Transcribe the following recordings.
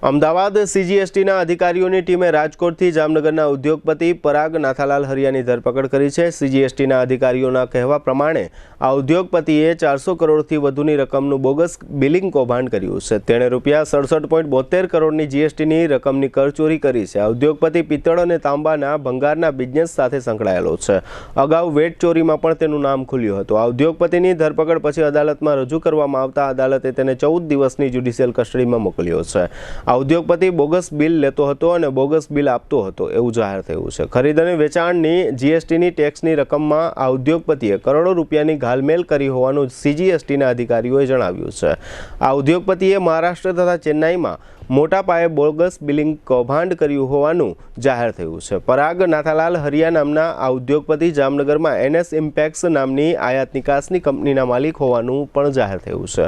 અમદાવાદ સીજીએસટીના અધિકારીઓની ટીમે રાજકોટથી જામનગરના ઉદ્યોગપતિ પરાગ નાથાલાલ હરિયાની ધરપકડ કરી છે। સીજીએસટીના અધિકારીઓના કહેવા પ્રમાણે આ ઉદ્યોગપતિએ 400 કરોડથી વધુની રકમનું બોગસ બિલિંગ કૌભાંડ કર્યું છે। તેણે રૂપિયા 67.72 કરોડની જીએસટીની રકમની કરચોરી કરી છે। આ ઉદ્યોગપતિ પિત્તળ અને તાંબાના ભંગારના બિઝનેસ સાથે સંકળાયેલો છે। અગાઉ વેટ ચોરીમાં પણ તેનું નામ ખુલ્યું હતું। આ ઉદ્યોગપતિની ધરપકડ પછી અદાલતમાં રજૂ કરવામાં આવતા અદાલતે તેને 14 દિવસની જ્યુડિશિયલ કસ્ટડીમાં મોકલ્યો છે। આ ઉદ્યોગપતિ બોગસ બિલ લેતો હતો અને બોગસ બિલ આપતો હતો એવું જાહેર થયું છે। ખરીદ અને વેચાણની જીએસટીની ટેક્સની રકમમાં આ ઉદ્યોગપતિએ કરોડો રૂપિયાની ઘાલમેલ કરી હોવાનું સીજીએસટીના અધિકારીઓએ જણાવ્યું છે। આ ઉદ્યોગપતિએ મહારાષ્ટ્ર તથા ચેન્નાઈમાં મોટા પાયે બોગસ બિલિંગ કૌભાંડ કર્યું હોવાનું જાહેર થયું છે। પરાગ નાથાલાલ હરિયા નામના આ ઉદ્યોગપતિ જામનગરમાં એનએસ ઇમ્પેક્સ નામની આયાત નિકાસની કંપનીના માલિક હોવાનું પણ જાહેર થયું છે।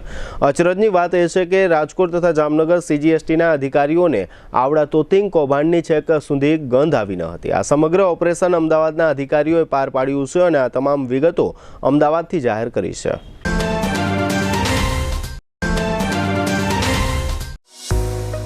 અચરજની વાત એ છે કે રાજકોટ તથા જામનગર સીજીએસટીના અધિકારીઓને આવડા તોતિંગ કૌભાંડની છેક સુધી ગંધ આવી ન હતી। આ સમગ્ર ઓપરેશન અમદાવાદના અધિકારીઓએ પાર પાડ્યું છે અને આ તમામ વિગતો અમદાવાદથી જાહેર કરી છે।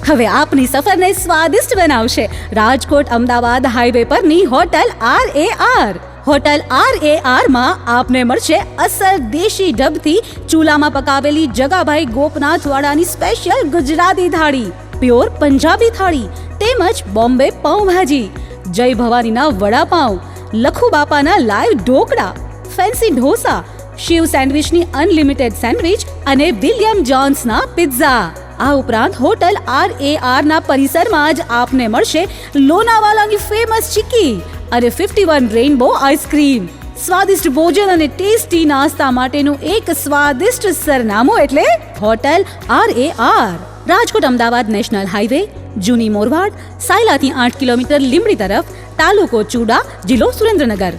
હવે આપની સફરને સ્વાદિષ્ટ બનાવશે રાજકોટ અમદાવાદ હાઈવે પરની હોટલ RAR। હોટલ RAR માં આપને મળશે અસલ દેશી ઢબથી ચૂલામાં પકાવેલી જગાભાઈ ગોપનાથવાળાની સ્પેશિયલ ગુજરાતી થાળી, પ્યોર પંજાબી થાળી તેમજ બોમ્બે પાઉંભાજી, જય ભવાનીના વડાપાઉં, લખુ બાપાના લાઈવ ઢોકળા, ફેન્સી ઢોસા, શિવ સેન્ડવિચની અનલિમિટેડ સેન્ડવિચ અને વિલિયમ જોન્સના પિઝા। આ ઉપરાંત હોટલ RAR ના પરિસરમાં જ આપને મળશે લોનાવાલાની ફેમસ ચીકી અને 51 રેઇનબો આઈસ્ક્રીમ। સ્વાદિષ્ટ ભોજન અને ટેસ્ટી નાસ્તા માટેનું એક સ્વાદિષ્ટ સરનામું એટલે hotel RAR। Rajkot Ahmedabad national highway, જૂની મોરવાડ, સાયલાથી 8 કિલોમીટર લીંબડી તરફ, તાલુકો ચૂડા, જિલ્લો સુરેન્દ્રનગર।